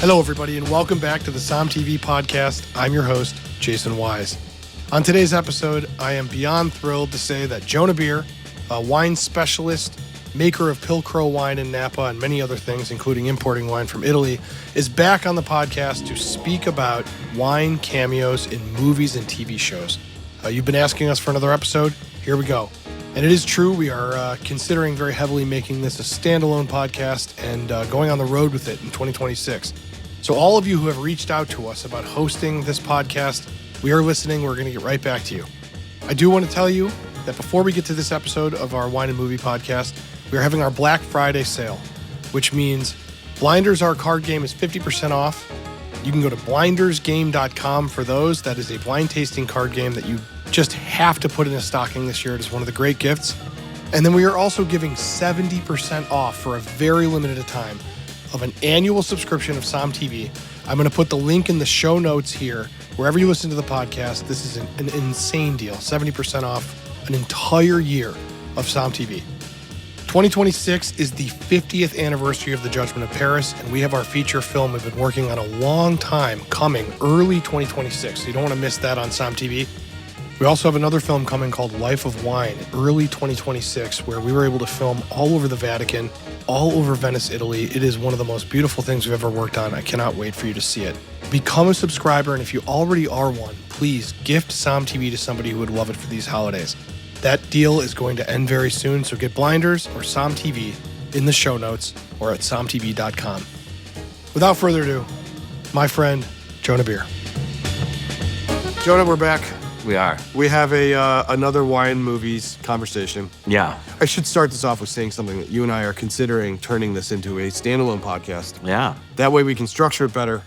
Hello, everybody, and welcome back to the Som TV podcast. I'm your host, Jason Wise. On today's episode, I am beyond thrilled to say that Jonah Beer, a wine specialist, maker of Pilcrow wine in Napa and many other things, including importing wine from Italy, is back on the podcast to speak about wine cameos in movies and TV shows. You've been asking us for another episode. Here we go. And it is true, we are considering very heavily making this a standalone podcast and going on the road with it in 2026. So all of you who have reached out to us about hosting this podcast, we are listening. We're going to get right back to you. I do want to tell you that before we get to this episode of our Wine and Movie podcast, we are having our Black Friday sale, which means Blinders, our card game, is 50% off. You can go to blindersgame.com for those. That is a blind tasting card game that you just have to put in a stocking this year. It is one of the great gifts. And then we are also giving 70% off for a very limited time of an annual subscription of Som TV. I'm going to put the link in the show notes here. Wherever you listen to the podcast, this is an insane deal. 70% off an entire year of Som TV. 2026 is the 50th anniversary of the Judgment of Paris, and we have our feature film we've been working on a long time coming early 2026. So you don't want to miss that on Som TV. We also have another film coming called Life of Wine, early 2026, where we were able to film all over the Vatican, all over Venice, Italy. It is one of the most beautiful things we've ever worked on. I cannot wait for you to see it. Become a subscriber, and if you already are one, please gift Som TV to somebody who would love it for these holidays. That deal is going to end very soon, so get Blinders or Som TV in the show notes or at somtv.com. Without further ado, my friend, Jonah Beer. Jonah, we're back. We are. We have another wine movies conversation. Yeah. I should start this off with saying something that you and I are considering turning this into a standalone podcast. Yeah. That way we can structure it better.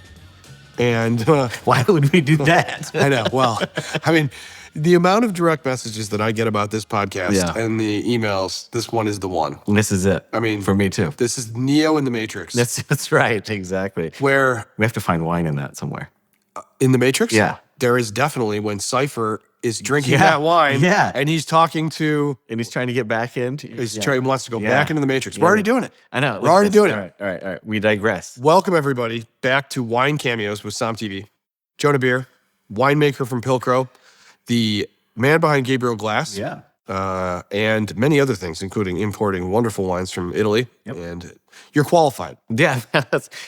And why would we do that? I know. Well, I mean, the amount of direct messages that I get about this podcast and the emails, this one is the one. This is it. I mean, for me too. This is Neo in the Matrix. That's right. Exactly. Where we have to find wine in that somewhere. In the Matrix? Yeah. There is definitely when Cypher is drinking that wine and he's talking to... And he's trying to get back in. He wants to go back into the Matrix. We're already doing it. I know. We're already doing it. All right. We digress. Welcome, everybody, back to Wine Cameos with Som TV. Jonah Beer, winemaker from Pilcrow, the man behind Gabriel Glass. Yeah. And many other things, including importing wonderful wines from Italy. Yep. And you're qualified. Yeah.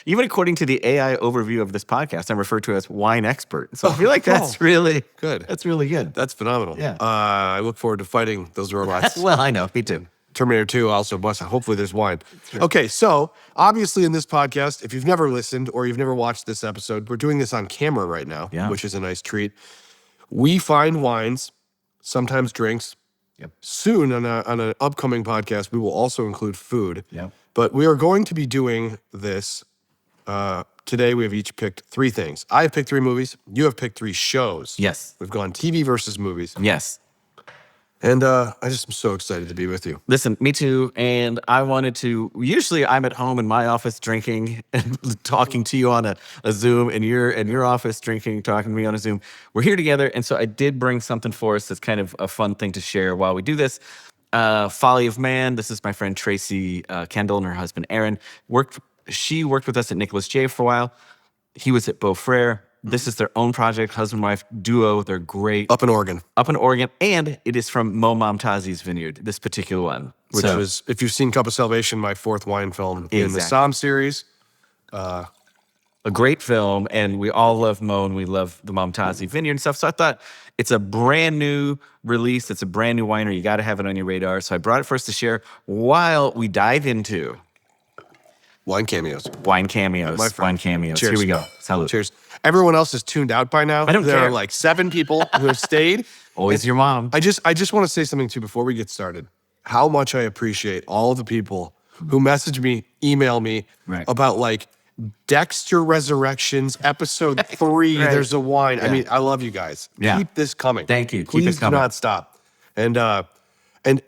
Even according to the AI overview of this podcast, I'm referred to as wine expert. So I feel like that's really good. That's really good. That's phenomenal. Yeah. I look forward to fighting those robots. Well, I know. Me too. Terminator 2 also must. Hopefully there's wine. Okay, so obviously in this podcast, if you've never listened or you've never watched this episode, we're doing this on camera right now, which is a nice treat. We find wines, sometimes drinks. Yep. Soon on an upcoming podcast, we will also include food. Yep. But we are going to be doing this. Today we have each picked 3 things. I have picked 3 movies. You have picked 3 shows. Yes. We've gone TV versus movies. Yes. And I just am so excited to be with you. Listen, me too. And I wanted to, usually I'm at home in my office drinking and talking to you on a Zoom, and you're in your office drinking, talking to me on a Zoom. We're here together. And so I did bring something for us that's kind of a fun thing to share while we do this. Folly of Man. This is my friend Tracy Kendall and her husband Aaron. She worked with us at Nicholas J for a while. He was at Beaufrere. This is their own project, husband-wife duo. They're great. Up in Oregon. And it is from Mo Momtazi's vineyard, this particular one. Which was, if you've seen Cup of Salvation, my 4th wine film in the Som series. A great film, and we all love Mo, and we love the Momtazi vineyard and stuff. So I thought it's a brand new release. It's a brand new winery. You got to have it on your radar. So I brought it for us to share while we dive into Wine Cameos. Wine Cameos. My friend. Wine Cameos. Cheers. Here we go. Salud. Cheers. Everyone else is tuned out by now. I don't there care. are like 7 people who have stayed. Always your mom. I just want to say something too before we get started. How much I appreciate all the people who message me, email me about like Dexter Resurrections, episode 3, there's a wine. Yeah. I mean, I love you guys. Yeah. Keep this coming. Thank you. Please Keep it coming. do not stop. And I'm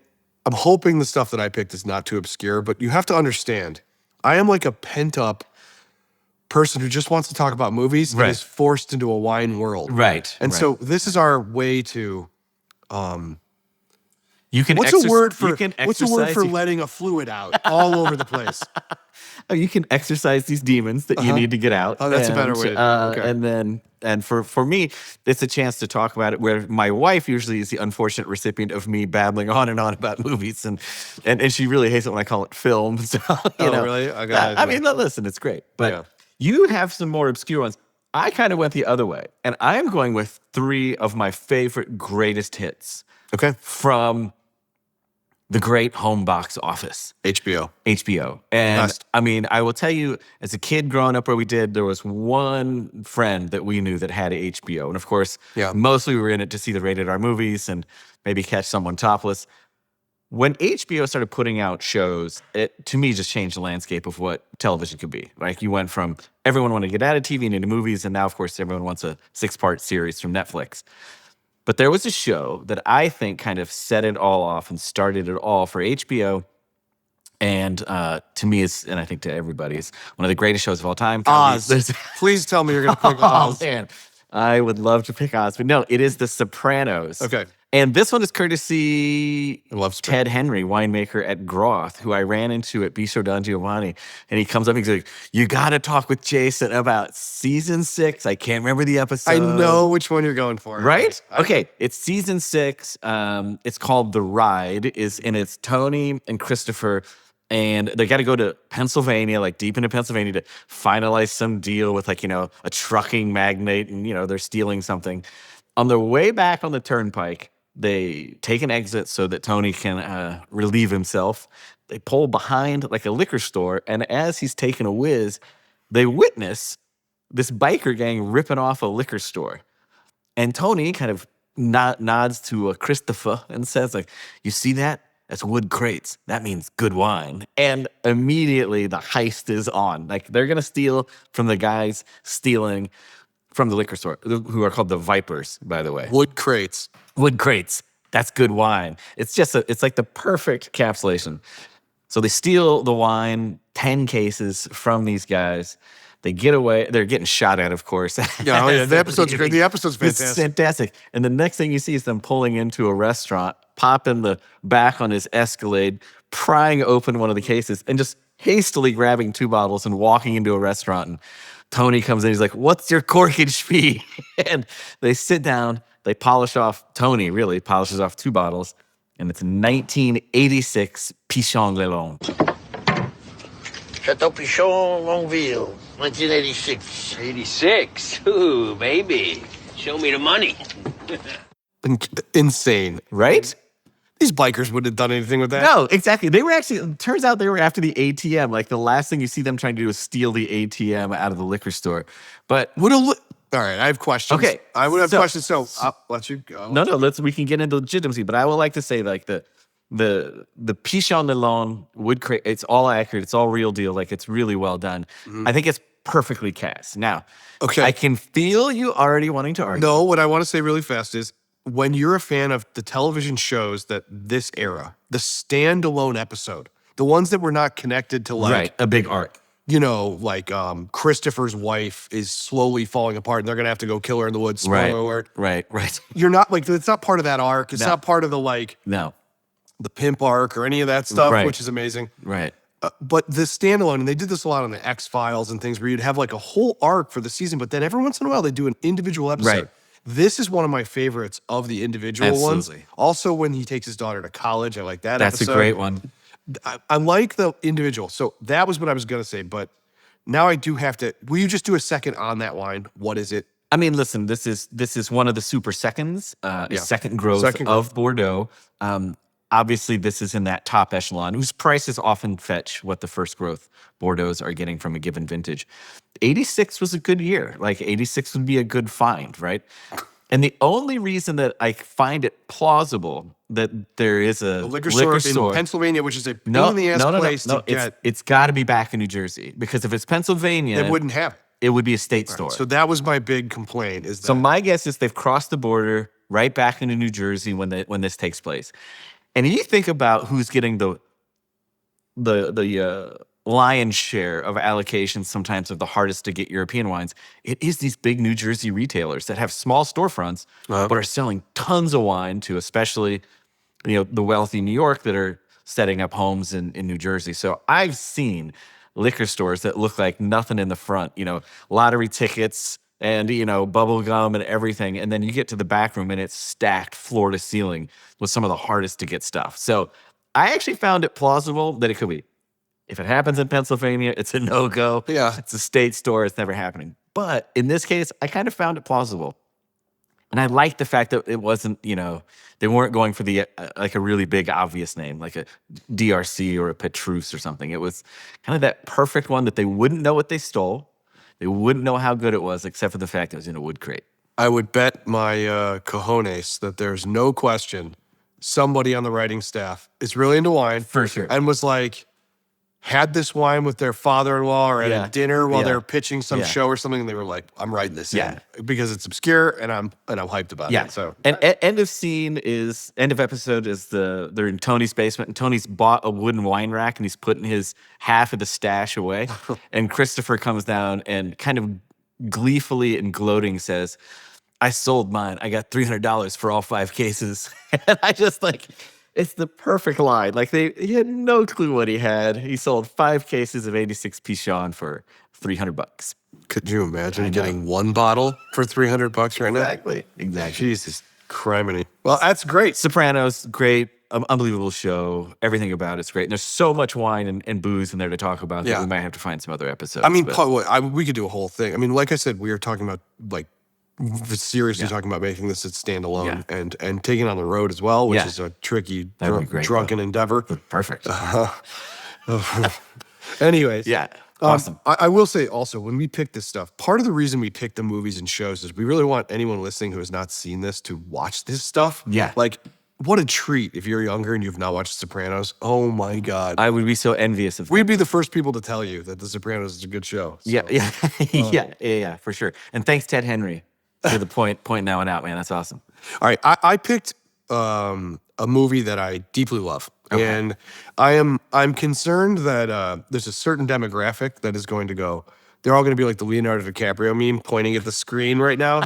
hoping the stuff that I picked is not too obscure, but you have to understand, I am like a pent-up person who just wants to talk about movies and is forced into a wine world. Right. And so this is our way to, You can What's a word for exercise. letting a fluid out all over the place? You can exercise these demons that you need to get out. Oh, that's a better way to do it. Okay. And then, for me, it's a chance to talk about it. Where my wife usually is the unfortunate recipient of me babbling on and on about movies, and she really hates it when I call it film. So Really? I mean, listen, it's great, but you have some more obscure ones. I kind of went the other way, and I'm going with 3 of my favorite greatest hits. Okay. From the great home box office. HBO. And Best. I mean, I will tell you, as a kid growing up where we did, there was one friend that we knew that had HBO. And of course, mostly we were in it to see the rated R movies and maybe catch someone topless. When HBO started putting out shows, it, to me, just changed the landscape of what television could be. Like, you went from everyone wanted to get out of TV and into movies, and now, of course, everyone wants a 6-part series from Netflix. But there was a show that I think kind of set it all off and started it all for HBO. And to me, and I think to everybody, is one of the greatest shows of all time. Oz. Please tell me you're going to pick Oz. Oh, man. I would love to pick Oz. But no, it is The Sopranos. Okay. And this one is courtesy I love Ted Henry, winemaker at Groth, who I ran into at Bistro Don Giovanni. And he comes up and he's like, you got to talk with Jason about season 6. I can't remember the episode. I know which one you're going for. Right? Okay. It's season 6. It's called The Ride. And it's Tony and Christopher. And they got to go to Pennsylvania, like deep into Pennsylvania, to finalize some deal with, like, a trucking magnate. And, they're stealing something. On their way back on the turnpike, they take an exit so that Tony can relieve himself. They pull behind like a liquor store, and as he's taking a whiz, they witness this biker gang ripping off a liquor store. And Tony kind of nods to Christopher and says, like, you see that? That's wood crates. That means good wine. And immediately the heist is on. Like, they're going to steal from the guys stealing from the liquor store, who are called the Vipers, by the way. Wood crates. Wood crates. That's good wine. It's just it's like the perfect encapsulation. So they steal the wine, 10 cases from these guys. They get away. They're getting shot at, of course. Yeah, the episode's great. The episode's fantastic. It's fantastic. And the next thing you see is them pulling into a restaurant, popping the back on his Escalade, prying open one of the cases, and just hastily grabbing 2 bottles and walking into a restaurant. And Tony comes in, he's like, what's your corkage fee? And they sit down, they polish off, Tony really polishes off 2 bottles, and it's 1986 Pichon Lelon. Chateau Pichon, Longueville, 1986. 86? Ooh, baby. Show me the money. Insane. Right? These bikers wouldn't have done anything with that. No, exactly. They were actually, turns out they were after the ATM. Like, the last thing you see them trying to do is steal the ATM out of the liquor store. But all right, I have questions. Okay, I would have so- questions, so I'll let you go. no, we can get into legitimacy, but I would like to say, like, the Pichon Lelon wood crate, it's all accurate, it's all real deal, like, it's really well done. I think it's perfectly cast. Now, Okay. I can feel you already wanting to argue. No, what I want to say really fast is, when you're a fan of the television shows that this era, the standalone episode, the ones that were not connected to, like, Right, a big arc. like Christopher's wife is slowly falling apart and they're going to have to go kill her in the woods. Spoiler alert. Right. You're not, like, it's not part of that arc. It's No. not part of the, like, No, the pimp arc or any of that stuff, Right. which is amazing. right. But the standalone, and they did this a lot on the X-Files and things, where you'd have, like, a whole arc for the season, but then every once in a while they do an individual episode. Right. This is one of my favorites of the individual ones. Absolutely. Also, when he takes his daughter to college, I like that That's episode. a great one. I like the individual. So that was what I was going to say, but now I do have to, will you just do a second on that wine? What is it? I mean, listen, this is one of the super seconds, second growth Second of Bordeaux. Obviously, this is in that top echelon, whose prices often fetch what the first growth Bordeaux's are getting from a given vintage. 86 was a good year. Like, 86 would be a good find, right? And the only reason that I find it plausible that there is a liquor store in Pennsylvania, which is a pain in the ass place to get. It's got to be back in New Jersey, because if it's Pennsylvania, They wouldn't have it. it would be a state store. So that was my big complaint. Is that So my guess is they've crossed the border right back into New Jersey when this takes place. And you think about who's getting the lion's share of allocations sometimes of the hardest to get European wines. It is these big New Jersey retailers that have small storefronts, but are selling tons of wine to especially the wealthy New York that are setting up homes in New Jersey. So I've seen liquor stores that look like nothing in the front, lottery tickets and, bubble gum and everything. And then you get to the back room and it's stacked floor to ceiling with some of the hardest to get stuff. So I actually found it plausible that it could be. If it happens in Pennsylvania, it's a no-go. Yeah. It's a state store. It's never happening. But in this case, I kind of found it plausible. And I liked the fact that it wasn't, they weren't going for the like a really big obvious name, like a DRC or a Petrus or something. It was kind of that perfect one that they wouldn't know what they stole. They wouldn't know how good it was, except for the fact it was in a wood crate. I would bet my cojones that there's no question somebody on the writing staff is really into wine. For sure. And was like, had this wine with their father-in-law or at Yeah. a dinner while Yeah. they're pitching some Yeah. show or something, and they were like, I'm writing this Yeah. in because it's obscure and I'm hyped about Yeah. it. So And end of episode is they're in Tony's basement, and Tony's bought a wooden wine rack and he's putting his half of the stash away. And Christopher comes down and kind of gleefully and gloating says, I sold mine. I got $300 for all 5 cases. And I just it's the perfect line. Like he had no clue what he had. He sold 5 cases of 86 Pichon for $300. could you imagine getting one bottle for $300 right now? Exactly. Jesus criminy. Well, that's great. Sopranos, great, unbelievable show. Everything about it's great. And there's so much wine and booze in there to talk about that we might have to find some other episodes. I mean, but- we could do a whole thing. I mean, like I said, we were talking about seriously talking about making this a standalone and taking it on the road as well, which is a tricky, That'd be great, drunken endeavor. perfect. Anyways, Yeah, awesome. I will say also, when we pick this stuff, part of the reason we pick the movies and shows is we really want anyone listening who has not seen this to watch this stuff. Yeah. Like, what a treat if you're younger and you've not watched Sopranos. Oh my God. I would be so envious of We'd be the first people to tell you that The Sopranos is a good show. So. yeah, for sure. And thanks, Ted Henry, for the pointing that one out, man. That's awesome. All right, I picked a movie that I deeply love, and I'm concerned that there's a certain demographic that is going to go. They're all going to be like the Leonardo DiCaprio meme, pointing at the screen right now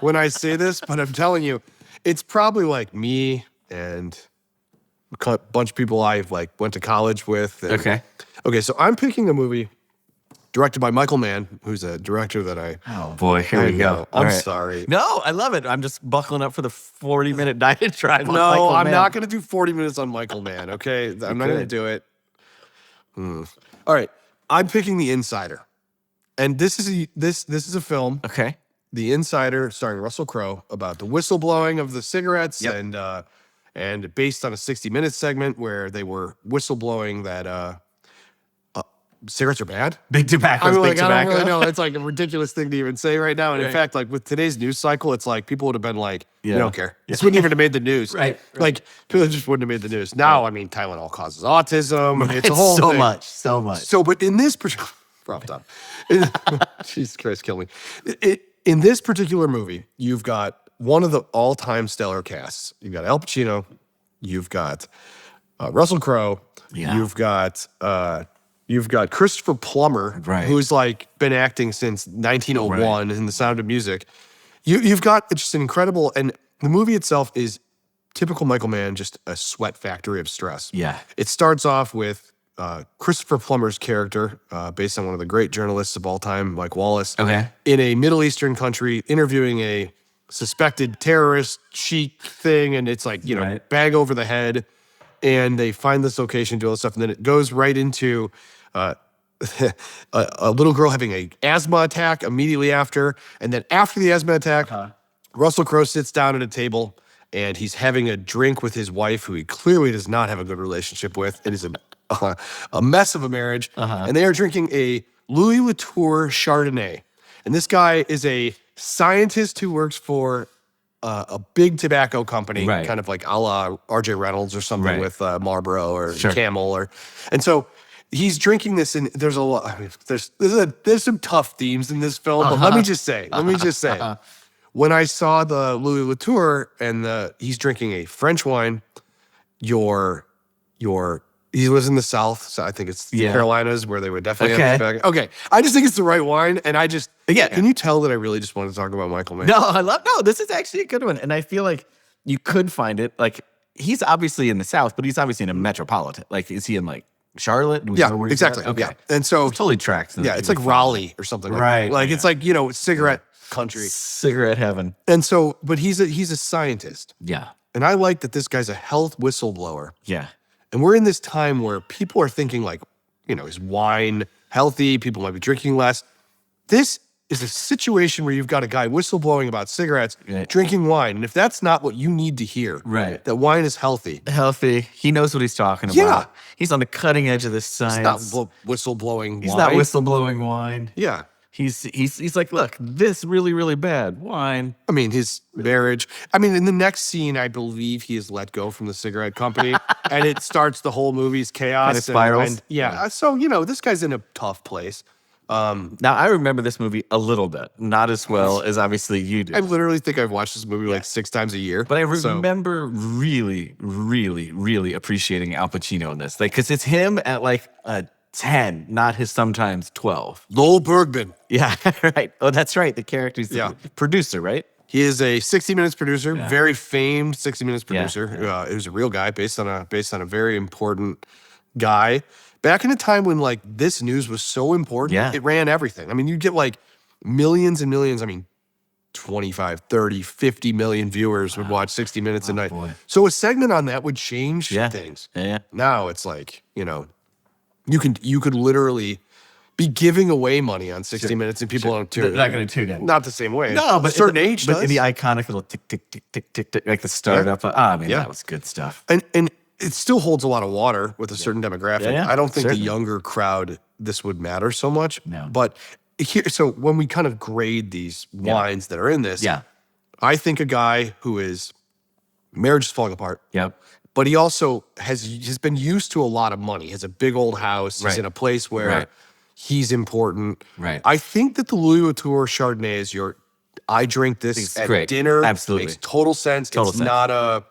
when I say this. But I'm telling you, it's probably like me and a bunch of people I went to college with. And, okay. So I'm picking a movie directed by Michael Mann, who's a director that I. Oh boy, here we go. I'm sorry. No, I love it. I'm just buckling up for the 40-minute diatribe. No, I'm not going to do 40 minutes on Michael Mann, okay? I'm not going to do it. All right, I'm picking The Insider. And this is a film, Okay. The Insider, starring Russell Crowe, about the whistleblowing of the cigarettes and based on a 60 Minutes segment where they were whistleblowing that cigarettes are bad. Big tobacco. I mean, Big I tobacco. don't really know. It's like a ridiculous thing to even say right now. And in fact, with today's news cycle, it's like people would have been like, we don't care. This wouldn't even have made the news. Right. Like, people just wouldn't have made the news. Now, I mean, Tylenol causes autism. I mean, it's a whole thing. So much. So, but in this particular... Prop top. Jesus Christ, kill me. In this particular movie, you've got one of the all-time stellar casts. You've got Al Pacino. You've got Russell Crowe. Yeah. You've got Christopher Plummer, Right. who's been acting since 1901 in The Sound of Music. You've got just an incredible, and the movie itself is typical Michael Mann, just a sweat factory of stress. Yeah. It starts off with Christopher Plummer's character, based on one of the great journalists of all time, Mike Wallace, Okay. in a Middle Eastern country interviewing a suspected terrorist sheik thing, and it's Right. bag over the head, and they find this location, do all this stuff, and then it goes right into a little girl having an asthma attack immediately after, and then after the asthma attack, Russell Crowe sits down at a table, and he's having a drink with his wife, who he clearly does not have a good relationship with. It is a mess of a marriage, and they are drinking a Louis Latour Chardonnay. And this guy is a scientist who works for a big tobacco company, Right. kind of like a la R.J. Reynolds or something Right. with Marlboro or Sure. Camel, and so he's drinking this, and there's a lot. I mean, there's some tough themes in this film, but let me just say, when I saw the Louis Latour and he's drinking a French wine, he was in the South, so I think it's the Yeah. Carolinas where they would definitely Okay. have this bag. Okay, I just think it's the right wine, and Yeah. Can you tell that I really just want to talk about Michael Mann? No, this is actually a good one. And I feel like you could find it he's obviously in the South, but he's obviously in a metropolitan. Like, is he in like Charlotte? Do we know where he's exactly. at? Okay. Yeah. And so Totally tracks. yeah, it's like Raleigh or something like Right, that. Like, yeah. it's like, cigarette country. Cigarette heaven. And so, but he's a scientist. Yeah. And I like that this guy's a health whistleblower. Yeah. And we're in this time where people are thinking like, is wine healthy? People might be drinking less. This is a situation where you've got a guy whistleblowing about cigarettes, Right. drinking wine. And if that's not what you need to hear, Right. that wine is healthy. Healthy. He knows what he's talking about. Yeah. He's on the cutting edge of this It's science. not whistleblowing He's wine. not whistleblowing wine. Yeah. He's like, look, this really, really bad wine. I mean, his marriage. I mean, in the next scene, I believe he is let go from the cigarette company, and it starts the whole movie's chaos. Kinda spirals. And yeah. So, this guy's in a tough place. Now, I remember this movie a little bit, not as well as obviously you do. I literally think I've watched this movie like 6 times a year. But I So- remember really, really, really appreciating Al Pacino in this. Like, because it's him at like a 10, not his sometimes 12. Lowell Bergman. Yeah, right. Oh, that's right. The character's the Yeah. producer, right? He is a 60 Minutes producer, very famed 60 Minutes Yeah, producer. It was a real guy based on a very important guy. Back in a time when like this news was so important, Yeah. it ran everything. I mean, you get like millions and millions. I mean, 25, 30, 50 million viewers would watch 60 Minutes a night. boy. So a segment on that would change Yeah. things. Yeah. Now it's like, you could literally be giving away money on 60 Minutes and people don't tune They're in. not going to tune in. Not the same way. No, but a certain age but does. in the iconic little tick, tick, tick, tick, tick, tick, like the startup. I mean, Yeah. that was good stuff. And it still holds a lot of water with a certain demographic. Yeah, yeah, I don't think certainly. the younger crowd this would matter so much. No. But so when we kind of grade these wines that are in this, Yeah. I think a guy who is marriage is falling apart, Yep. but he also has been used to a lot of money. Has a big old house. He's Right. in a place where Right. he's important. Right. I think that the Louis Vuitton Chardonnay is I drink this It's at great. dinner. Absolutely. Makes total sense. Total it's sense. not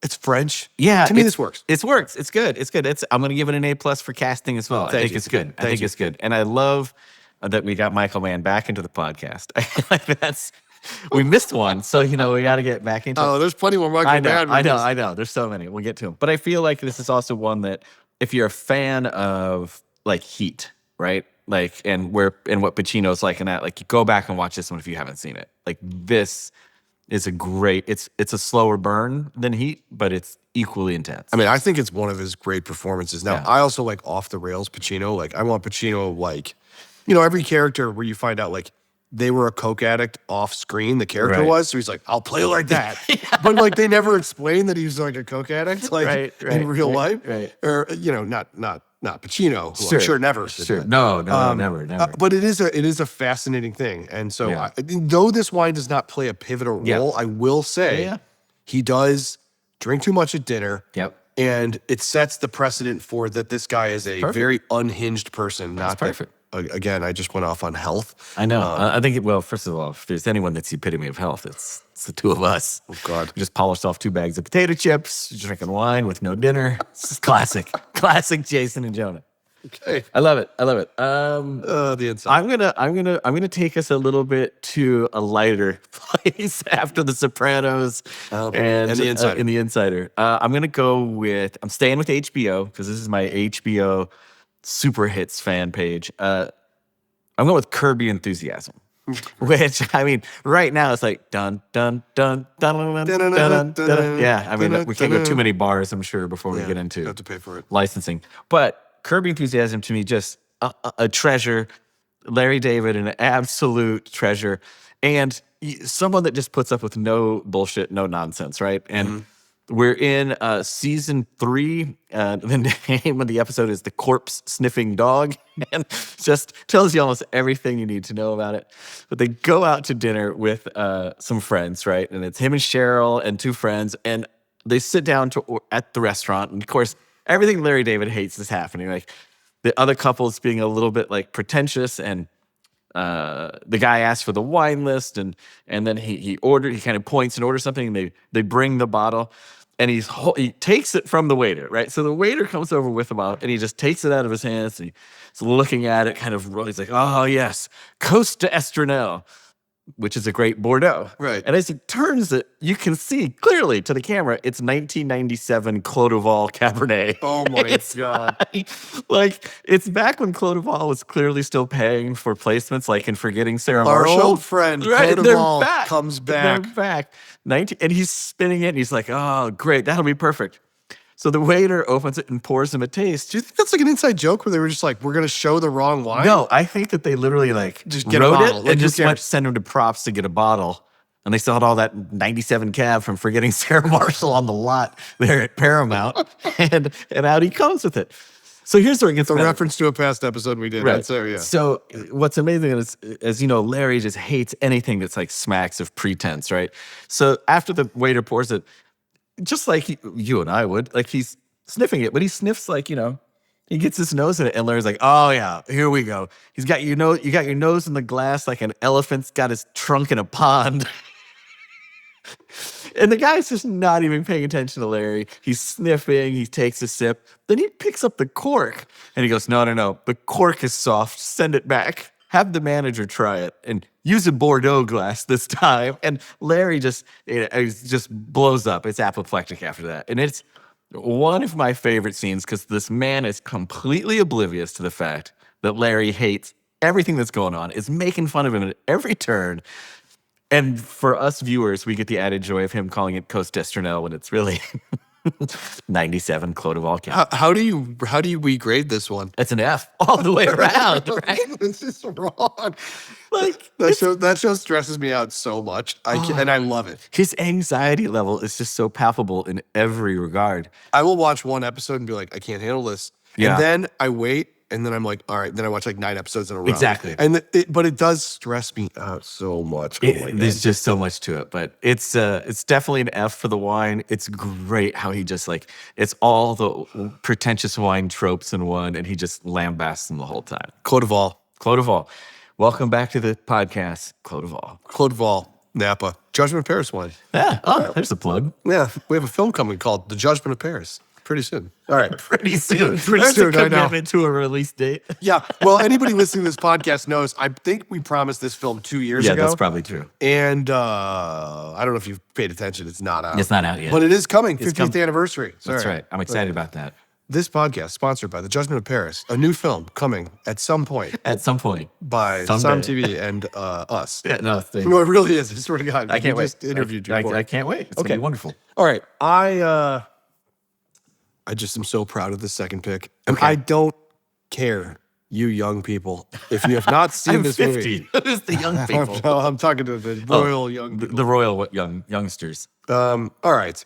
it's French. Yeah, To me, it's- this works. It works. It's good. It's good. I'm going to give it an A+ for casting as well. I Thank think you. it's good. I Thank think you. it's good. And I love that we got Michael Mann back into the podcast. We missed one, so we got to get back into. Oh, there's plenty more Michael I know, Mann movies. I know. There's so many. We'll get to them. But I feel like this is also one that if you're a fan of like Heat, right? Like and what Pacino's like in that, like you go back and watch this one if you haven't seen it. Like this is a great. It's a slower burn than Heat, but it's equally intense. I mean, I think it's one of his great performances. Now, Yeah. I also like off the rails Pacino. Like, I want Pacino, like, every character where you find out, like, they were a coke addict off screen, the character Right. was. So he's like, I'll play like that. But, like, they never explain that he's like a coke addict, like, Right, in real life. right. Or, not Pacino, who Sure, I'm sure never. did Sure. that. No, never. But it is a fascinating thing. And so, Yeah. though this wine does not play a pivotal Yeah. role, I will say Yeah. he does drink too much at dinner. Yep. And it sets the precedent for that this guy is a Perfect. very unhinged person. Not that- perfect. Again, I just went off on health. I know. I think, first of all, if there's anyone that's the epitome of health, it's the two of us. Oh, God. We just polished off 2 bags of potato chips, drinking wine with no dinner. It's just classic. Classic Jason and Jonah. Okay. I love it. The inside. I'm gonna take us a little bit to a lighter place after The Sopranos and The Insider. in The Insider. I'm staying with HBO because this is my HBO super hits fan page. I'm going with Curb Your Enthusiasm. Which I mean, right now it's like dun dun dun dun dun dun dun dun. Yeah, I mean, we can't go too many bars, I'm sure, before we get into you have to pay for it. licensing. But Curb Your Enthusiasm to me just a treasure. Larry David, an absolute treasure, and someone that just puts up with no bullshit, no nonsense, right? And we're in season 3. The name of the episode is The Corpse Sniffing Dog, and just tells you almost everything you need to know about it. But they go out to dinner with some friends, right? And it's him and Cheryl and 2 friends, and they sit down at the restaurant, and of course, everything Larry David hates is happening. Like the other couple's being a little bit like pretentious, and the guy asks for the wine list, and then he kind of points and orders something, and they bring the bottle, and he takes it from the waiter, right? So the waiter comes over with him out, and he just takes it out of his hands, and he's looking at it, kind of, he's like, oh yes, Costa Estranel. which is a great Bordeaux. Right. And as he turns it, you can see clearly to the camera, it's 1997 Clos du Val Cabernet. Oh my It's God. like, it's back when Clos du Val was clearly still paying for placements, like in Forgetting Sarah Our Marshall. old friend, Right, Clos du they're Val, back. comes back. They're back. And he's spinning it, and he's like, oh, great, that'll be perfect. So the waiter opens it and pours him a taste. Do you think that's like an inside joke where they were just like, we're going to show the wrong wine? No, I think that they literally Just get a wrote bottle. it Like, and who just went cares? to send him to props to get a bottle. And they still had all that 97 cab from Forgetting Sarah Marshall on the lot there at Paramount. and out he comes with it. So here's where it gets The better. reference to a past episode we did. Right. So, yeah. So what's amazing is, as you know, Larry just hates anything that's like smacks of pretense, right? So after the waiter pours it, just like you and I would, like he's sniffing it, but he sniffs like, he gets his nose in it, and Larry's like, oh yeah, here we go. He's got you got your nose in the glass like an elephant's got his trunk in a pond. And the guy's just not even paying attention to Larry. He's sniffing, he takes a sip, then he picks up the cork and he goes, no, the cork is soft, send it back. Have the manager try it and use a Bordeaux glass this time. And Larry just blows up. It's apoplectic after that. And it's one of my favorite scenes because this man is completely oblivious to the fact that Larry hates everything that's going on, is making fun of him at every turn. And for us viewers, we get the added joy of him calling it Coast d'Estrernel when it's really 97 Clos du Val Cap. How do we grade this one? It's an F all the way around, right? This is wrong. Like, That show stresses me out so much. And I love it. his anxiety level is just so palpable in every regard. I will watch one episode and be like, I can't handle this. Yeah. And then I wait, and then I'm like, all right. Then I watch like 9 episodes in a row. Exactly. And but it does stress me out so much. Oh my God. There's just so much to it, but it's definitely an F for the wine. It's great how he just it's all the pretentious wine tropes in one, and he just lambasts them the whole time. Clos du Val. Clos du Val. Welcome back to the podcast, Clos du Val. Clos du Val. Napa. Judgment of Paris wine. Yeah. Oh, there's a plug. Yeah. We have a film coming called The Judgment of Paris. Pretty soon. All right. Pretty soon. Pretty There's soon, a I know. commitment to a release date. Yeah. Well, anybody listening to this podcast knows, I think we promised this film 2 years Yeah, ago. that's probably true. And I don't know if you've paid attention. It's not out. It's not out yet. But it is coming. 50th coming. anniversary. That's Sorry. right. I'm excited about that. This podcast sponsored by The Judgment of Paris, a new film coming at some point At some point. by Someday. TV and us. Yeah, no, thanks. No, it really is. I swear to God. I can't We wait. just interviewed you. I for it. can't wait. It's Okay. gonna be wonderful. All right. I just am so proud of the second pick. And Okay. I don't care, you young people, if you have not seen I'm this 50. Who's the young people? I'm talking to the royal young The, people. the royal youngsters. All right.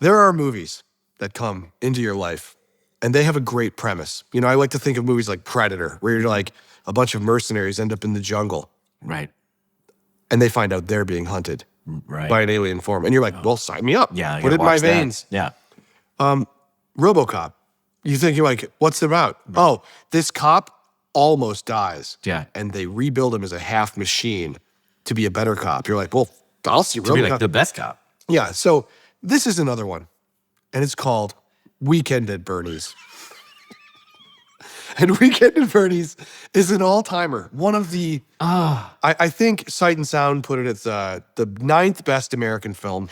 There are movies that come into your life, and they have a great premise. I like to think of movies like Predator, where you're like a bunch of mercenaries end up in the jungle, Right. and they find out they're being hunted Right. by an alien form. And you're like, well, sign me up. Yeah. I Put gotta it in my watch that. veins. Yeah. RoboCop. You're like, what's it about? Oh, this cop almost dies. Yeah. And they rebuild him as a half machine to be a better cop. You're like, well, I'll see To be RoboCop. like the best cop. Yeah, so this is another one, and it's called Weekend at Bernie's. And Weekend at Bernie's is an all-timer. One of the, I think Sight and Sound put it as the 9th best American film,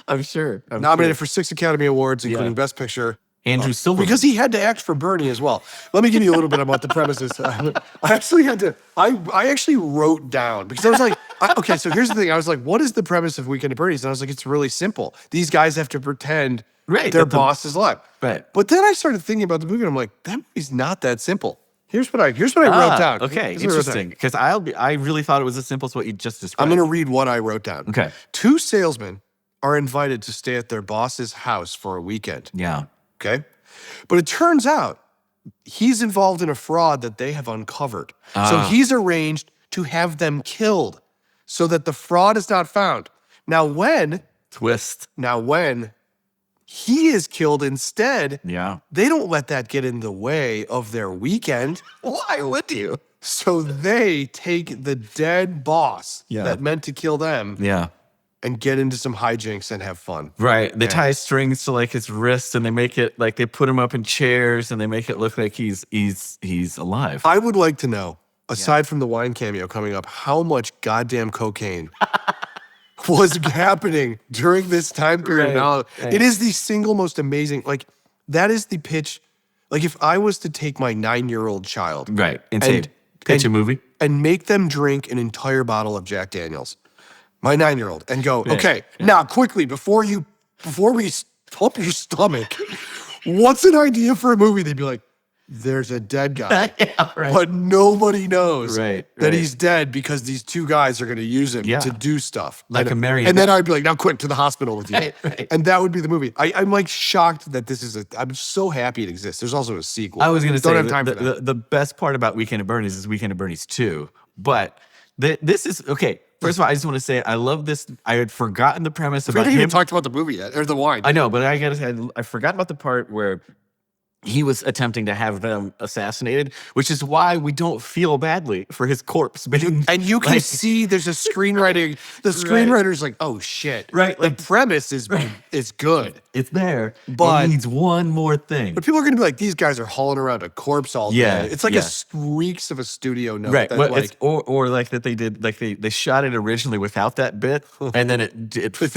I'm sure. nominated for 6 Academy Awards, including Yeah. Best Picture. Andrew Silverman. Because he had to act for Bernie as well. Let me give you a little bit about the premises. I actually wrote down, because I was like, okay, so here's the thing. I was like, what is the premise of Weekend at Bernie's? And I was like, it's really simple. These guys have to pretend Right, their that the- boss is alive. Right. But then I started thinking about the movie, and I'm like, that movie's not that simple. Here's what I wrote down. Okay, Here's what I wrote down. interesting. Because I really thought it was as simple as what you just described. I'm going to read what I wrote down. Okay. 2 salesmen are invited to stay at their boss's house for a weekend. Yeah. Okay. But it turns out he's involved in a fraud that they have uncovered. So he's arranged to have them killed so that the fraud is not found. Now, when Twist. he is killed instead, Yeah. they don't let that get in the way of their weekend. Why would you? So they take the dead boss Yeah. that meant to kill them Yeah. and get into some hijinks and have fun. Right. They tie strings to like his wrists, and they make it like they put him up in chairs, and they make it look like he's alive. I would like to know aside from the wine cameo coming up, how much goddamn cocaine was happening during this time period. Now, it is the single most amazing, like, that is the pitch. Like, if I was to take my 9-year-old child and pitch a movie and make them drink an entire bottle of Jack Daniels, my 9-year-old, and go, okay, now quickly, before we pump your stomach, what's an idea for a movie? They'd be like, there's a dead guy, but nobody knows that he's dead because these two guys are going to use him to do stuff. Like a marionette. And then I'd be like, now quick, to the hospital with you. And that would be the movie. I'm like shocked that this is I'm so happy it exists. There's also a sequel. I was going to say, have time for that. The best part about Weekend at Bernie's is Weekend at Bernie's 2. But this is, okay, first of all, I just want to say, I love this. I had forgotten the premise about We haven't him. even talked about the movie yet, or the wine. I know, but I got to say, I forgot about the part where he was attempting to have them assassinated, which is why we don't feel badly for his corpse being. And you can see there's a screenwriter. The screenwriter's like, oh shit. Right. The premise is good. It's there, but it needs one more thing. But people are gonna be like, these guys are hauling around a corpse all day. It's like a reeks of a studio note. Right. That, Well, like, or like that they did, like they shot it originally without that bit, and then it failed.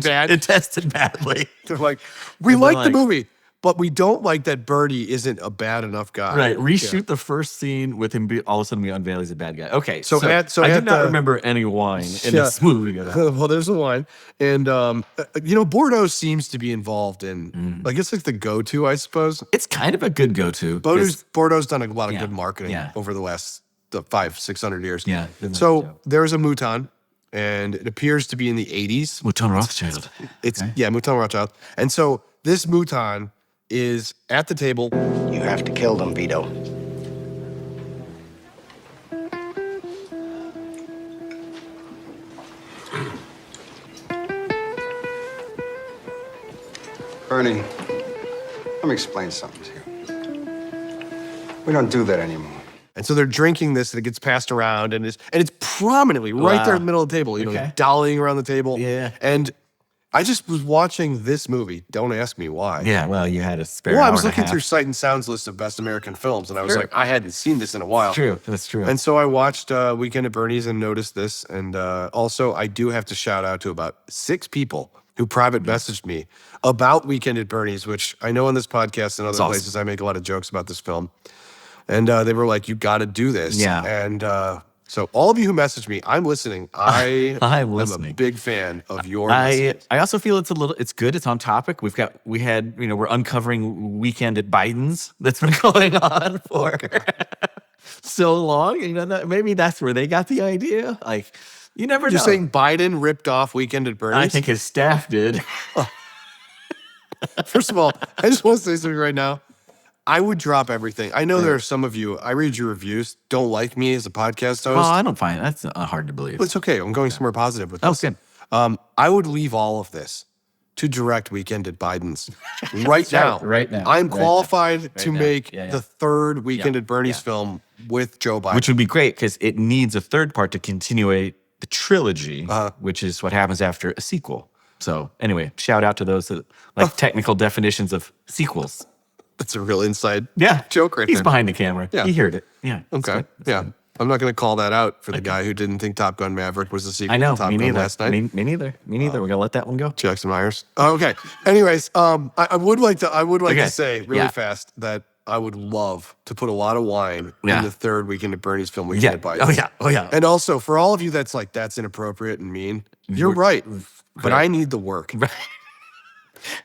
tested bad. It tested badly. they're like, we like the movie, but we don't like that Birdie isn't a bad enough guy. Right. Reshoot the first scene with him. All of a sudden, we unveil he's a bad guy. Okay. So I at did not the- remember any wine in this movie. Well, there's the wine, and Bordeaux seems to be involved in. I guess like the go-to, I suppose. It's kind of a good go-to. Bordeaux's done a lot of good marketing Yeah. over the last 500-600 years. Yeah. So there's a Mouton, and it appears to be in the 80s. Mouton Rothschild. Mouton Rothschild. And so this Mouton is at the table. You have to kill them, Vito. Bernie, let me explain something to you. We don't do that anymore. And so they're drinking this, and it gets passed around, and it's prominently right there in the middle of the table, dollying around the table. Yeah. And I just was watching this movie. Don't ask me why. Yeah, well, you had a spare Well, I hour was and a looking half. through Sight and Sound's list of best American films, and I was Sure. like, I hadn't seen this in a while. That's true. And so I watched Weekend at Bernie's and noticed this. And also, I do have to shout out to about 6 people who private messaged me about Weekend at Bernie's, which I know on this podcast and other awesome. places I make a lot of jokes about this film. And they were like, you got to do this. Yeah. And so all of you who messaged me, I'm listening. I'm a listening. big fan of your message. I also feel it's good. It's on topic. We're uncovering Weekend at Biden's that's been going on for so long. Maybe that's where they got the idea. Like, you never know. You're saying Biden ripped off Weekend at Bernie's? I think his staff did. First of all, I just want to say something right now. I would drop everything. I know there are some of you, I read your reviews, don't like me as a podcast host. Well, I don't find that's hard to believe. But it's okay. I'm going somewhere positive with this. good. I would leave all of this to direct Weekend at Biden's right now. Right now. I'm Right qualified to now. make Yeah. the third Weekend at Bernie's film with Joe Biden. Which would be great because it needs a third part to continuate the trilogy, which is what happens after a sequel. So anyway, shout out to those that like technical definitions of sequels. That's a real inside Yeah. joke right He's there. behind the camera. Yeah. He heard it. Yeah. that's Okay. good. Yeah. I'm not going to call that out for the guy who didn't think Top Gun Maverick was a sequel I know. to Top Me Gun neither. last night. Me neither. Me neither. We're gonna let that one go. Jackson Myers. Oh, okay. Anyways, I would like to Okay. say really Yeah. fast that I would love to put a lot of wine Yeah. in the third Weekend at Bernie's film Weekend Yeah. at Biden's. Oh yeah. Oh yeah. And also for all of you that's like that's inappropriate and mean, you're right. But I need the work.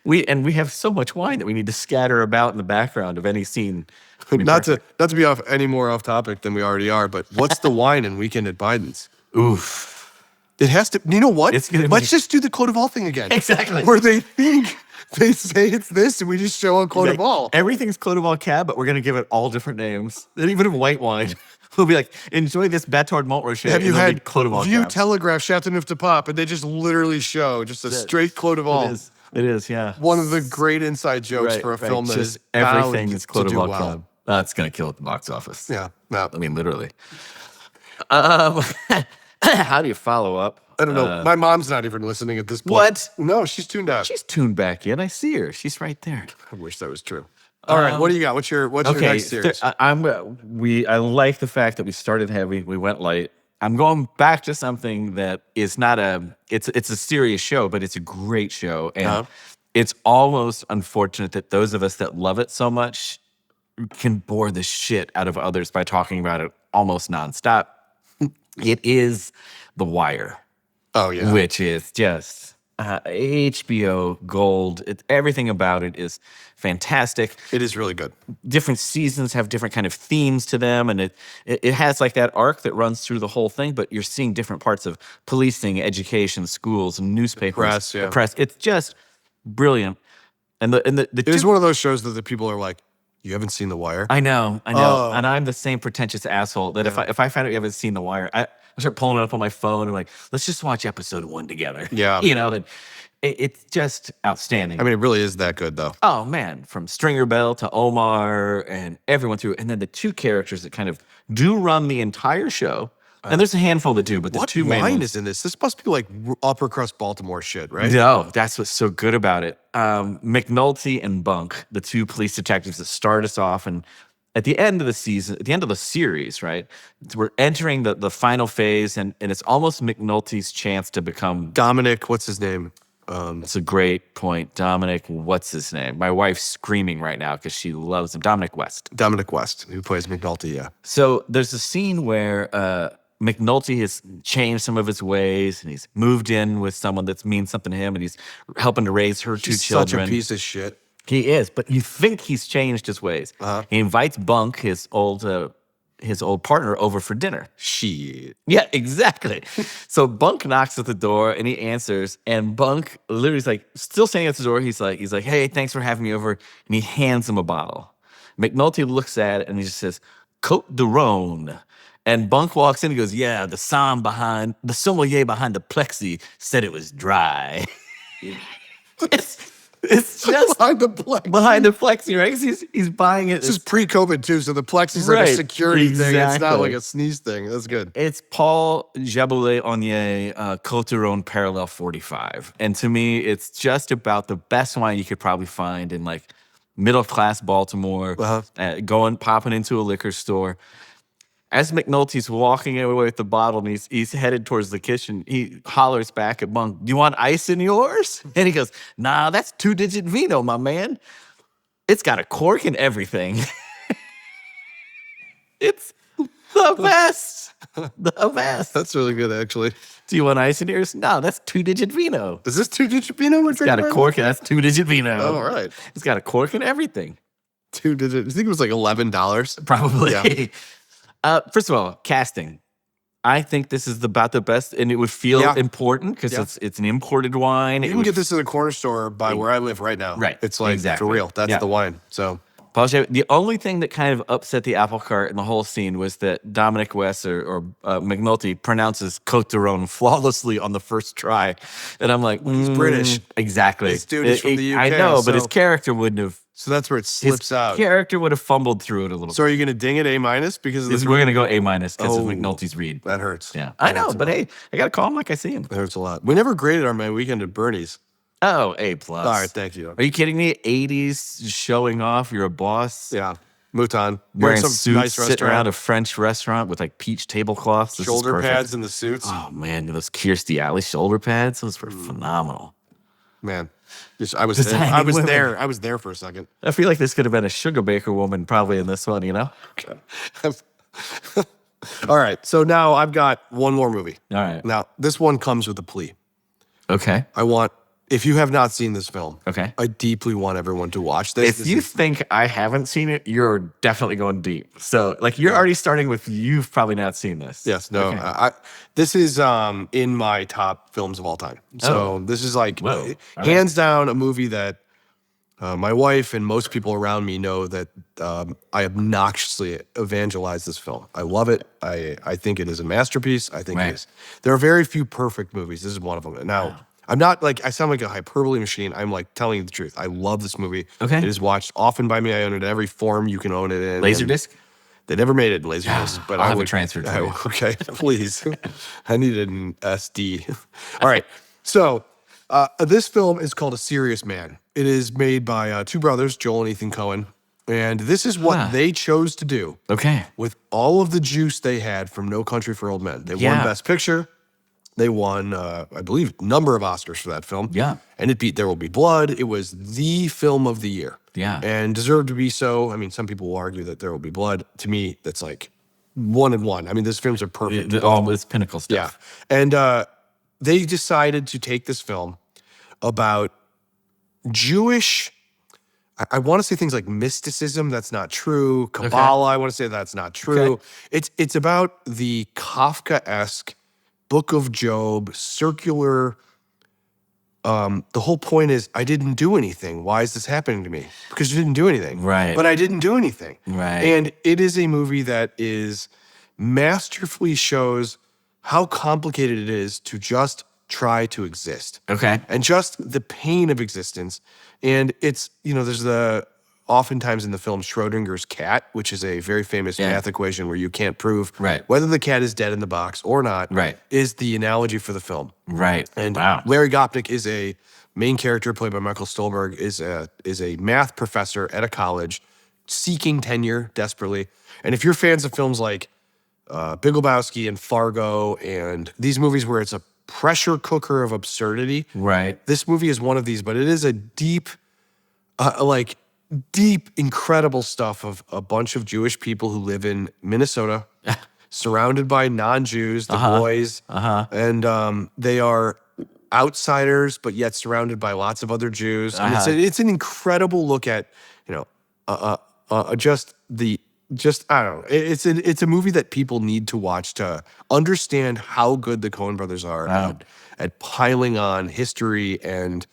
We have so much wine that we need to scatter about in the background of any scene. Not to be off any more off topic than we already are, but what's the wine in Weekend at Biden's? Oof. It has to. You know what? It's gonna Let's be- just do the Clos d'Aval thing again. Exactly. Where they think they say it's this, and we just show on Clos Like, d'Aval. everything's Clos d'Aval Cab, but we're gonna give it all different names. And even white wine, we'll be like, enjoy this Batard Malt Rocher. Have you and it'll be had Clos d'Aval View Cab. Telegraph Chateauneuf de Pape, and they just literally show just a straight Clos d'Aval. It is, yeah. One of the great inside jokes for a film that Just is everything bound is Clos to do d'Aval well. Club. That's gonna kill at the box office. Yeah, no. I mean, literally. How do you follow up? I don't know. My mom's not even listening at this point. What? No, she's tuned out. She's tuned back in. I see her. She's right there. I wish that was true. All right, what do you got? What's your next series? I like the fact that we started heavy, we went light. I'm going back to something that is not it's a serious show, but it's a great show. And it's almost unfortunate that those of us that love it so much can bore the shit out of others by talking about it almost nonstop. It is The Wire. Oh, yeah. Which is just HBO gold. Everything about it is fantastic. It is really good. Different seasons have different kind of themes to them, and it has like that arc that runs through the whole thing, but you're seeing different parts of policing, education, schools, newspapers, the press. press. It's just brilliant. And the It is one of those shows that the people are like, you haven't seen The Wire? I know. Oh. And I'm the same pretentious asshole that if I find out you haven't seen The Wire, I start pulling it up on my phone and like, let's just watch episode 1 together. Yeah. That it's just outstanding. I mean, it really is that good, though. Oh man, from Stringer Bell to Omar and everyone through, and then the two characters that kind of do run the entire show. And there's a handful that do, but the What two main line ones. is in this? This must be like upper crust Baltimore shit, right? No, that's what's so good about it. McNulty and Bunk, the two police detectives that start us off, and at the end of the season, at the end of the series, right, we're entering the final phase, and it's almost McNulty's chance to become. Dominic, what's his name? That's a great point. Dominic, what's his name? My wife's screaming right now because she loves him. Dominic West, who plays McNulty, yeah. So there's a scene where McNulty has changed some of his ways, and he's moved in with someone that means something to him, and he's helping to raise her two He's children. such a piece of shit. He is, but you think he's changed his ways. He invites Bunk, his old partner, over for dinner. Shit. Yeah, exactly. So Bunk knocks at the door and he answers, and Bunk literally is like, still standing at the door. He's like, hey, thanks for having me over. And he hands him a bottle. McNulty looks at it and he just says, Cote de Rhone. And Bunk walks in and goes, yeah, the sommelier behind the plexi said it was dry. It's just Behind the plexi. behind the plexi, right? 'Cause he's buying it. This is pre-COVID, too, so the plexi's like a Right, security thing. It's not exactly. like a sneeze thing. That's good. It's Paul Jaboulet-Onier, Coteron Parallel 45. And to me, it's just about the best wine you could probably find in like middle-class Baltimore, popping into a liquor store. As McNulty's walking away with the bottle and he's headed towards the kitchen, he hollers back at Bunk, do you want ice in yours? And he goes, nah, that's 2-digit vino, my man. It's got a cork and everything. It's the best. The best. That's really good, actually. Do you want ice in yours? No, that's 2-digit vino. Is this 2-digit vino? It's got a cork and that's 2-digit vino. Oh, all right. It's got a cork and everything. 2-digit. I think it was like $11. Probably. Yeah. First of all, casting. I think this is about the best, and it would feel important because it's an imported wine. You can get this in the corner store by where I live right now. Right. It's like, Exactly. for real. That's Yeah. the wine. So, The only thing that kind of upset the apple cart in the whole scene was that Dominic West or McNulty pronounces Cote de Rhone flawlessly on the first try. And I'm like, he's British. Exactly. This dude is from the I UK, know, but his so- character wouldn't have. so that's where it slips His out. character would have fumbled through it a little So are you going to ding it A- because of bit. this? We're going to go A- because of Oh. McNulty's read. That hurts. Yeah, I know, but hey, I got to call him like I see him. That hurts a lot. We never graded our my weekend at Bernie's. Oh, A+. All right, thank you. Are you kidding me? 80s showing off. You're a boss. Yeah. Mouton. Wearing some suits, nice sitting restaurant. around a French restaurant with like peach tablecloths. This is Shoulder perfect. pads and the suits. Oh man, those Kirstie Alley shoulder pads, those were phenomenal. Man. I was Designing I was women. there. I was there for a second. I feel like this could have been a sugar baker woman probably in this one, you know? All right. So now I've got one more movie. All right. Now, this one comes with a plea. Okay. If you have not seen this film, Okay. I deeply want everyone to watch this. If This you is- think I haven't seen it, you're definitely going deep. So, like, you're already starting with you've probably not seen this. Yes, no. Okay. This is in my top films of all time. So this is like Whoa. All hands down a movie that my wife and most people around me know that I obnoxiously evangelize this film. I love it. I think it is a masterpiece. I think Right. it is. There are very few perfect movies. This is one of them. Now, I'm not like, I sound like a hyperbole machine. I'm like telling you the truth. I love this movie. Okay. It is watched often by me. I own it in every form you can own it in. and Laserdisc? They never made it in Laserdisc, but I'll I have it would transferred to you. Okay, please. I need an SD. All right. So this film is called A Serious Man. It is made by two brothers, Joel and Ethan Coen. And this is what they chose to do. Okay. With all of the juice they had from No Country for Old Men. They won Best Picture. They won, I believe, a number of Oscars for that film. Yeah. And it beat There Will Be Blood. It was the film of the year. Yeah. And deserved to be so. I mean, some people will argue that There Will Be Blood. To me, that's like 1 and 1. I mean, those films are perfect. All this pinnacle stuff. Yeah. And they decided to take this film about Jewish, I want to say things like mysticism. That's not true. Kabbalah, I want to say that's not true. Okay. It's about the Kafka-esque Book of Job, circular. The whole point is, I didn't do anything. Why is this happening to me? Because you didn't do anything. Right. But I didn't do anything. Right. And it is a movie that is masterfully shows how complicated it is to just try to exist. Okay. And just the pain of existence. And it's, there's oftentimes in the film Schrodinger's cat, which is a very famous math equation where you can't prove whether the cat is dead in the box or not, is the analogy for the film. Right. And Larry Gopnik is a main character played by Michael Stolberg, is a math professor at a college seeking tenure desperately. And if you're fans of films like Big Lebowski and Fargo and these movies where it's a pressure cooker of absurdity, this movie is one of these, but it is a deep, incredible stuff of a bunch of Jewish people who live in Minnesota, surrounded by non-Jews, the boys, and they are outsiders, but yet surrounded by lots of other Jews. And it's an incredible look at, I don't know. It's a movie that people need to watch to understand how good the Coen brothers are at piling on history and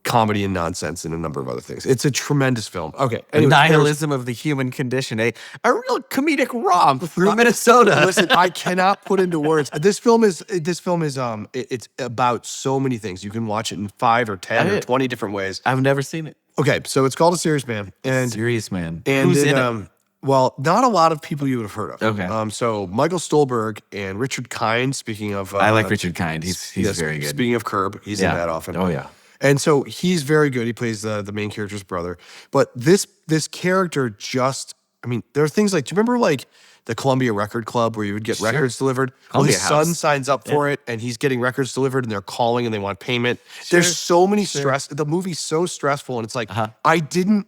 comedy and nonsense and a number of other things. It's a tremendous film. Okay. Anyways, nihilism of the human condition, a real comedic romp through Minnesota. Listen, I cannot put into words. This film is it's about so many things. You can watch it in 5 or 10 or 20 different ways. I've never seen it. Okay, so it's called A Serious Man. Serious Man. And who's in it? Well, not a lot of people you would have heard of. Okay. So Michael Stolberg and Richard Kind, speaking of... I like Richard Kind. He's very good. Speaking of Curb, he's in that often. Oh, yeah. And so he's very good. He plays the main character's brother. But this character just... I mean, there are things like... Do you remember like the Columbia Record Club where you would get records delivered? Well, his son signs up for it and he's getting records delivered and they're calling and they want payment. There's so many stress. The movie's so stressful and it's like, I didn't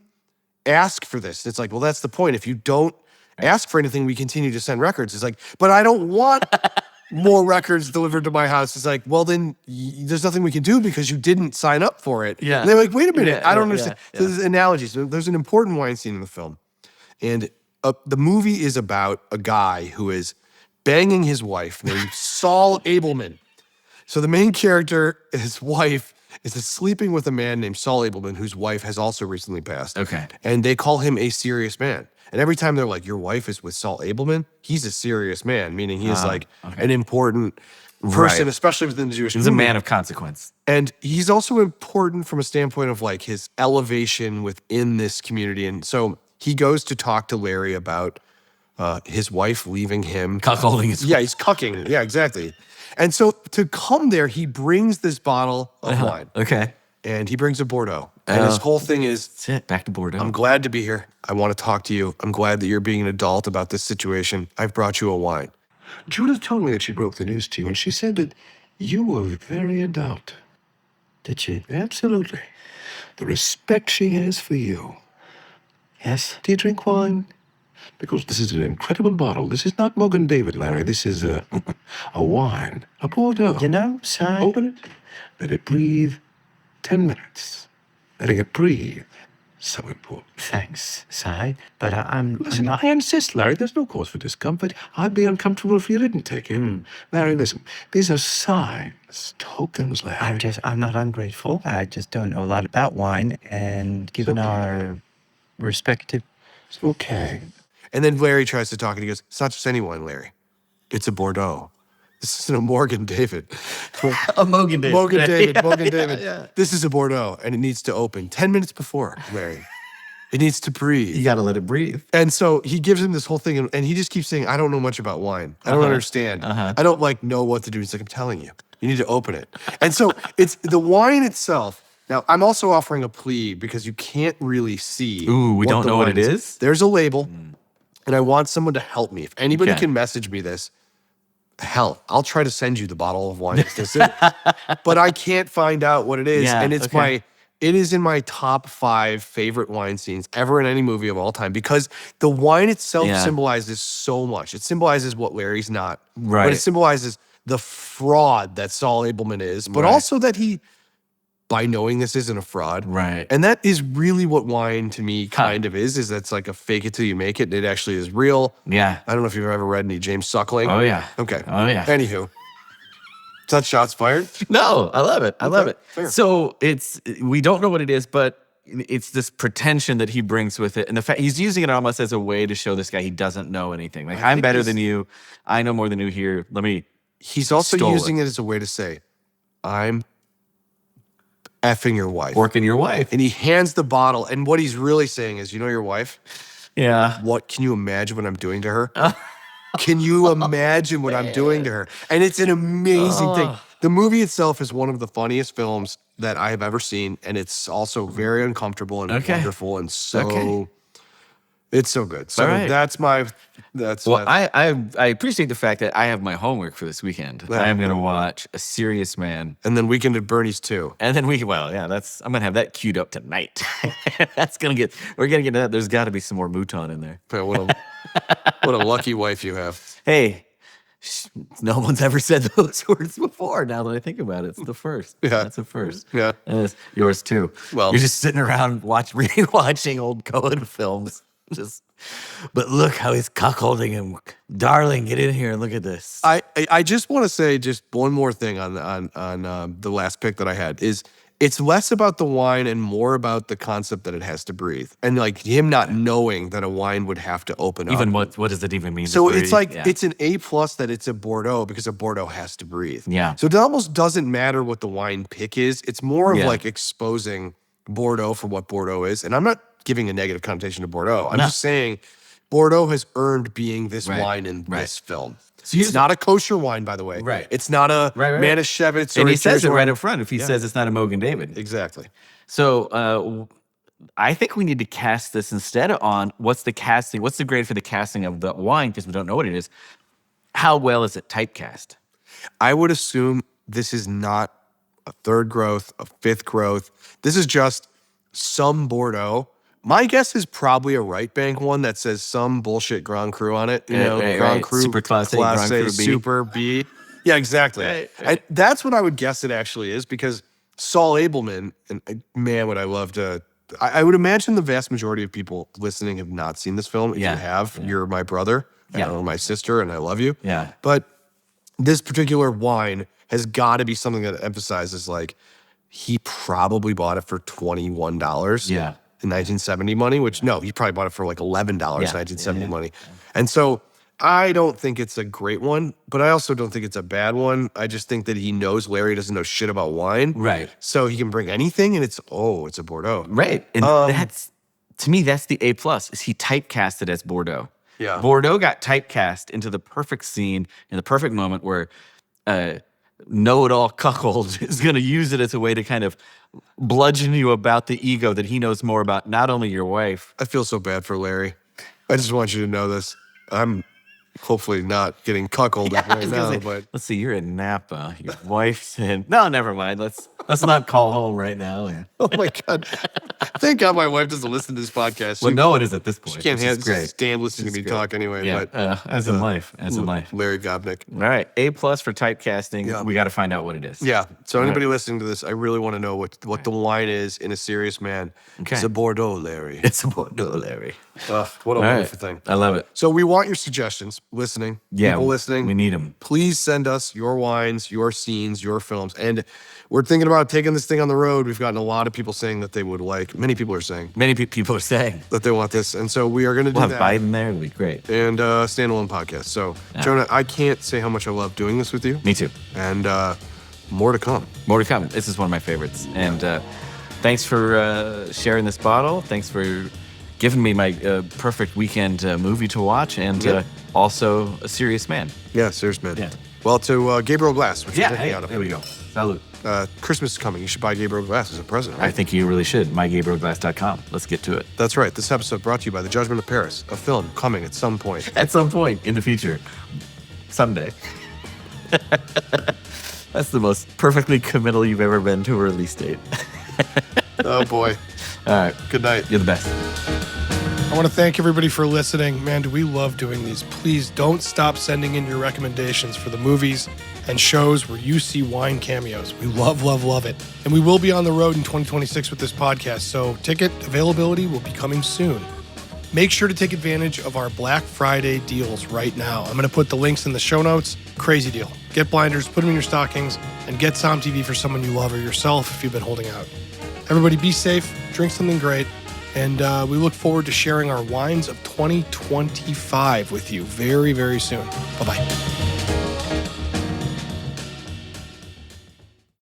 ask for this. It's like, well, that's the point. If you don't ask for anything, we continue to send records. It's like, but I don't want more records delivered to my house. It's like, well, then there's nothing we can do because you didn't sign up for it. Yeah. And they're like, wait a minute. I don't understand. So there's analogies. There's an important wine scene in the film. And the movie is about a guy who is banging his wife named Saul Abelman. So the main character, his wife, is sleeping with a man named Saul Abelman, whose wife has also recently passed. Okay. And they call him a serious man. And every time they're like, your wife is with Saul Abelman, he's a serious man, meaning he is an important person, especially within the Jewish community. He's a man of consequence. And he's also important from a standpoint of like his elevation within this community. And so he goes to talk to Larry about his wife leaving him. Cuckolding his wife. Yeah, he's cucking. Yeah, exactly. And so to come there, he brings this bottle of wine. Okay. And he brings a Bordeaux. And his whole thing is, that's it. Back to Bordeaux. I'm glad to be here. I want to talk to you. I'm glad that you're being an adult about this situation. I've brought you a wine. Judith told me that she broke the news to you, and she said that you were very adult. Did she? Absolutely. The respect she has for you. Yes. Do you drink wine? Because this is an incredible bottle. This is not Morgan David, Larry. This is a wine, a Bordeaux. You know, Si. Open it. Let it breathe. 10 minutes. Letting it breathe. So important. Thanks, Si. But Listen, I insist, Larry. There's no cause for discomfort. I'd be uncomfortable if you didn't take it. Larry, listen. These are signs, tokens, Larry. I'm not ungrateful. I just don't know a lot about wine. And given our respective... It's okay. And then Larry tries to talk and he goes, it's not just any wine, Larry. It's a Bordeaux. This isn't a Morgan David. A Morgan David. Morgan David. Morgan Yeah, David. yeah. This is a Bordeaux and it needs to open 10 minutes before, Larry. It needs to breathe. You got to let it breathe. And so he gives him this whole thing and he just keeps saying, I don't know much about wine. I don't understand. I don't know what to do. He's like, I'm telling you, you need to open it. And so it's the wine itself Now, I'm also offering a plea because you can't really see. Ooh, we don't the know what it wine is? There's a label, and I want someone to help me. If anybody Okay. can message me this, hell, I'll try to send you the bottle of wine. But I can't find out what it is. Yeah, And it's okay. it is in my top 5 favorite wine scenes ever in any movie of all time because the wine itself Yeah. symbolizes so much. It symbolizes what Larry's not. But Right. it symbolizes the fraud that Saul Abelman is, but Right. also that he, by knowing this isn't a fraud. Right. And that is really what wine to me kind of is that's like a fake it till you make it. And it actually is real. Yeah. I don't know if you've ever read any James Suckling. Oh, yeah. Okay. Oh, yeah. Anywho. Is that shots fired? No, I love it. I love Okay, it. fair. So we don't know what it is, but it's this pretension that he brings with it. And the fact he's using it almost as a way to show this guy he doesn't know anything. Like, I'm think better he's- than you. I know more than you here. He's also Stole using it as a way to say, I'm effing your wife. Working your wife. And he hands the bottle. And what he's really saying is, you know your wife? Yeah. What can you imagine what I'm doing to her? Can you imagine what I'm doing to her? And it's an amazing thing. The movie itself is one of the funniest films that I have ever seen. And it's also very uncomfortable and Okay. wonderful. And so Okay. it's so good. So All right. that's Well, my, I appreciate the fact that I have my homework for this weekend. Yeah. I am going to watch A Serious Man. and then Weekend at Bernie's too. And then I'm going to have that queued up tonight. We're going to get to that. There's got to be some more mouton in there. Man, what a lucky wife you have. Hey, no one's ever said those words before. Now that I think about it, it's the first. Yeah. That's the first. Yeah. And it's yours too. Well- you're just sitting around rewatching old Cohen films. But look how he's cuckolding him. Darling, get in here and look at this. I just want to say just one more thing on the last pick that I had is it's less about the wine and more about the concept that it has to breathe and like him not knowing that a wine would have to open up. Even what does it even mean? So to it's breathe? like Yeah. it's an A+ that it's a Bordeaux because a Bordeaux has to breathe. Yeah. So it almost doesn't matter what the wine pick is. It's more of Yeah. like exposing Bordeaux for what Bordeaux is. And I'm not giving a negative connotation to Bordeaux. I'm No. just saying Bordeaux has earned being this Right. wine in Right. this film. So here's It's not a kosher wine, by the way. Right. It's not a Right. Manischewitz or and a he says it Jewish right wine. up front if he says it's not a Mogan David. Exactly. So I think we need to cast this instead on what's the grade for the casting of the wine because we don't know what it is. How well is it typecast? I would assume this is not a third growth, a fifth growth. This is just some Bordeaux. My guess is probably a right bank one that says some bullshit Grand Cru on it. You know, right, Grand right. Cru, Super Classe, Grand Cru B. Super B. Yeah, exactly. Right, And that's what I would guess it actually is because Saul Abelman, and man, would I love to. I would imagine the vast majority of people listening have not seen this film. If Yeah, you have, you're my brother Yeah. or my sister, and I love you. Yeah. But this particular wine has got to be something that emphasizes like he probably bought it for $21 Yeah. in 1970 money, which no, he probably bought it for like $11 Yeah. 1970 money. And so I don't think it's a great one, but I also don't think it's a bad one. I just think that he knows Larry doesn't know shit about wine. Right. So he can bring anything and it's a Bordeaux. Right. And that's to me, that's the A+. Is he typecasted as Bordeaux. Yeah. Bordeaux got typecast into the perfect scene in the perfect moment where know-it-all cuckold is going to use it as a way to kind of bludgeon you about the ego that he knows more about not only your wife. I feel so bad for Larry. I just want you to know this. I'm hopefully not getting cuckolded I right was gonna now, say, but let's see, you're in Napa. Your wife's in. No, never mind. Let's not call home right now. Yeah. oh my God. Thank God my wife doesn't listen to this podcast. Well, no one is at this point. She can't which is great. stand listening to me talk anyway. Yeah, But as in life, as in life. Larry Gobnick. All right, A+ for typecasting. Yeah. We got to find out what it is. Yeah. So anybody listening to this, I really want to know what the wine is in A Serious Man. Okay. It's a Bordeaux, Larry. It's a Bordeaux, Larry. Ugh, what a All right, wonderful thing. I love it. So we want your suggestions, listening. Yeah, People listening. we need them. Please send us your wines, your scenes, your films. And we're thinking about taking this thing on the road. We've gotten a lot of people saying that they would like, many people are saying Many people are saying that they want this. And so we are going to do we'll have that. Biden there. It'll be great. And standalone podcast. So, Jonah, I can't say how much I love doing this with you. Me too. And more to come. More to come. This is one of my favorites. And thanks for sharing this bottle. Thanks for giving me my perfect weekend movie to watch, and also A Serious Man. Yeah, serious man. Yeah. Well, to Gabriel Glass, which is taking out of there we go. Salute. Christmas is coming. You should buy Gabriel Glass as a present, right? I think you really should. MyGabrielGlass.com. Let's get to it. That's right. This episode brought to you by The Judgment of Paris, a film coming at some point. At some point in the future. Someday. That's the most perfectly committal you've ever been to a release date. Oh, boy. All right. Good night. You're the best. I want to thank everybody for listening. Man, do we love doing these. Please don't stop sending in your recommendations for the movies and shows where you see wine cameos. We love, love, love it. And we will be on the road in 2026 with this podcast, so ticket availability will be coming soon. Make sure to take advantage of our Black Friday deals right now. I'm going to put the links in the show notes. Crazy deal. Get blinders, put them in your stockings, and get Som TV for someone you love or yourself if you've been holding out. Everybody be safe, drink something great, and we look forward to sharing our wines of 2025 with you very, very soon. Bye-bye.